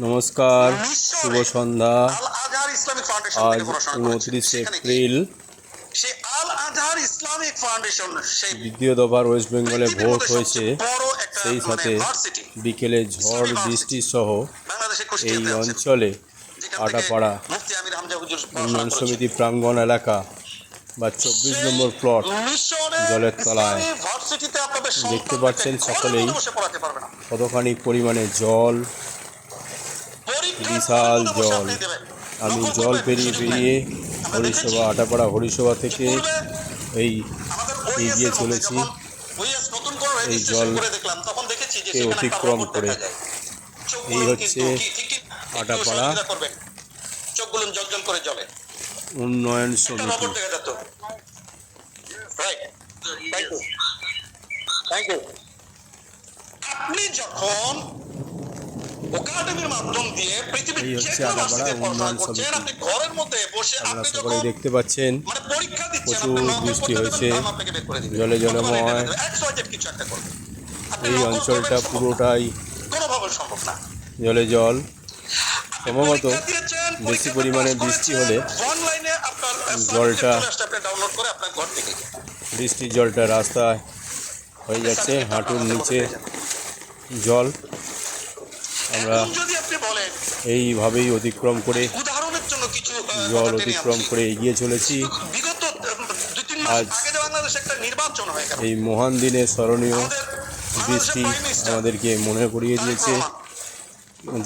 নমস্কার, শুভ সন্ধ্যা। আজ 29 এপ্রিল। দ্বিতীয় দফার ওয়েস্ট বেঙ্গলে ভোট হয়েছে, সেই সাথে বিকেলে ঝড় বৃষ্টি সহ এই অঞ্চলে আটাপাড়া উন্নয়ন সমিতি প্রাঙ্গণ এলাকা বা 24 নম্বর প্লট জলের তলায়। দেখতে পাচ্ছেন সকলেই কতখানি পরিমাণে জল, বিশাল জল। আমি জল পেরিয়ে হরিসভা, আটাপাড়া হরিসভা থেকে এগিয়ে চলেছি এই জলকে অতিক্রম করে। এই হচ্ছে আটাপাড়া উন্নয়ন সমিতি। আপনি যখন একাডেমির মাধ্যম দিয়ে পৃথিবীর যে কোনো স্টেটে পড়াশোনা করছেন, আপনি ঘরের মধ্যে বসে আপনি যখন দেখতে পাচ্ছেন মানে পরীক্ষা দিচ্ছেন, প্রচুর বৃষ্টি হয়েছে, জলে জলময়। এই অঞ্চলটা পুরোটাই কোনোভাবে সম্ভব না, জলে জল। সম্ভবত বেশি পরিমাণে বৃষ্টি হলে জলটা, বৃষ্টির জলটা রাস্তায় হয়ে যাচ্ছে, হাঁটুর নিচে জল। আমরা এইভাবেই অতিক্রম করে, জল অতিক্রম করে এগিয়ে চলেছি। আজ এই মহান দিনে স্মরণীয় বৃষ্টি আমাদেরকে মনে করিয়ে দিয়েছে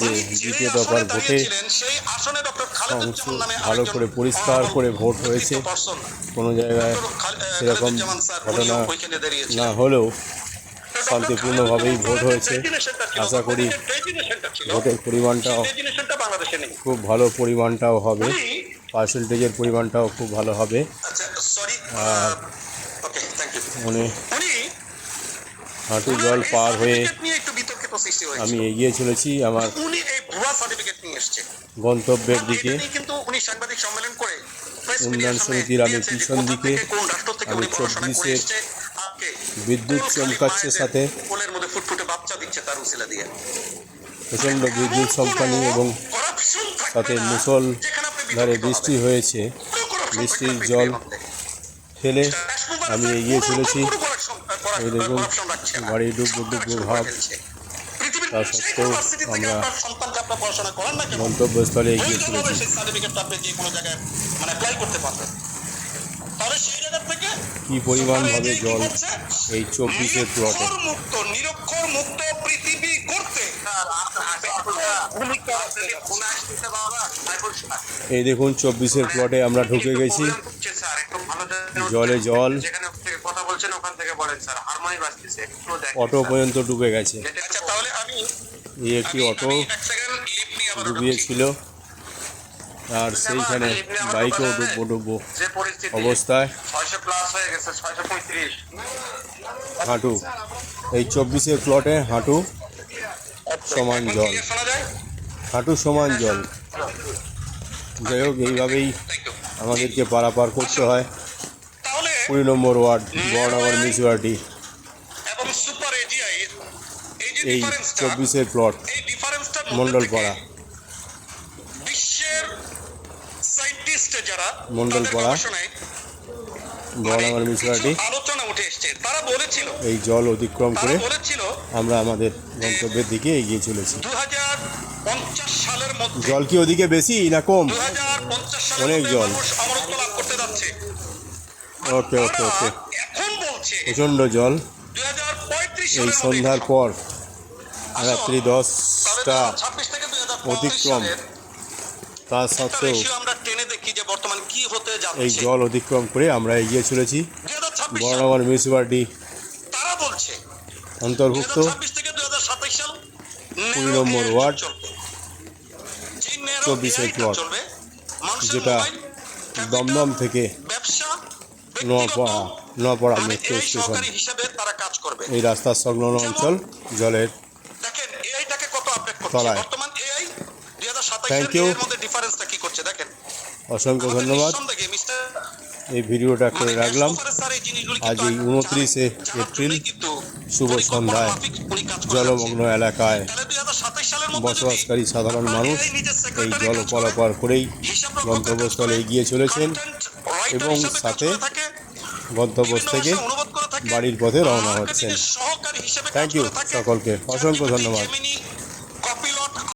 যে দ্বিতীয় দফার ভোটে ভালো করে পরিষ্কার করে ভোট হয়েছে। কোনো জায়গায় সেরকম ঘটনা না হলেও শান্তিপূর্ণভাবেই ভোট হয়েছে। আশা করি ভোটের পরিমাণটাও খুব ভালো, পরিমাণটাও হবে, পার্সেন্টেজের পরিমাণটাও খুব ভালো হবে। আর মানে হাঁটু জল পার হয়ে আমি এগিয়ে চলেছি আমার গন্তব্যের দিকে। উন্নয়ন সমিতির আমি পিছন দিকে, আমি 24-এর বিদ্যুৎ চমকাচ্ছে, সাথে প্রচণ্ড বিদ্যুৎ চমকানি এবং সাথে মুষলধারে বৃষ্টি হয়েছে। বৃষ্টির জল ফেলে আমি এগিয়ে চলেছি। এই দেখুন গাড়ি ডুবো ভাব, তা সত্ত্বেও আমরা গন্তব্যস্থলে এগিয়ে চলেছি। কি পরিমাণভাবে জল এই 24-এর প্লটে। এই দেখুন 24-এর প্লটে আমরা ঢুকে গেছি, জলে জল, অটো পর্যন্ত ডুবে গেছে। এই একটি অটো ডুবিয়েছিল, আর সেইখানে বাইকও ডুবো অবস্থায়। হাঁটু, এই 24-এর প্লটে হাঁটু সমান জল, হাঁটু সমান জল। যাই হোক, এইভাবেই আমাদেরকে পারাপার করতে হয় 20 নম্বর ওয়ার্ড বর্ণনগর মিউনিসিপ্যালিটি। এই 24-এর প্লট মণ্ডলপাড়া, মণ্ডলপাড়া বর্ণনগর মিউনিসিপ্যালিটি। এই জল অতিক্রম করে আমরা আমাদের গন্তব্যের দিকে এগিয়ে চলেছি। জল কি ওদিকে বেশি না কম? অনেক জল। ওকে ওকে ওকে, প্রচণ্ড জল। এই সন্ধ্যার পর রাত্রি 10টা অতিক্রম, তা সত্ত্বেও এই জল অতিক্রম করে আমরা এগিয়ে চলেছি। বর্ণনগর মিউনিসিপ্যালিটি অন্তর্ভুক্ত 20 নম্বর ওয়ার্ড 24-এর প্লট, যেটা দমদম থেকে নোয়াপাড়া মেট্রো স্টেশন, এই রাস্তার সংলগ্ন অঞ্চল জলের তলায়। থ্যাংক ইউ, অসংখ্য ধন্যবাদ। এই ভিডিওটা করে রাখলাম আজ এই 29 এপ্রিল শুভ সন্ধ্যায় জলমগ্ন এলাকায়। বসবাসকারী সাধারণ মানুষ এই জল পারাপার করেই গন্তব্যস্থলে এগিয়ে চলেছেন এবং সাথে গন্তব্যস্থ থেকে বাড়ির পথে রওনা হচ্ছেন। থ্যাংক ইউ সকলকে, অসংখ্য ধন্যবাদ।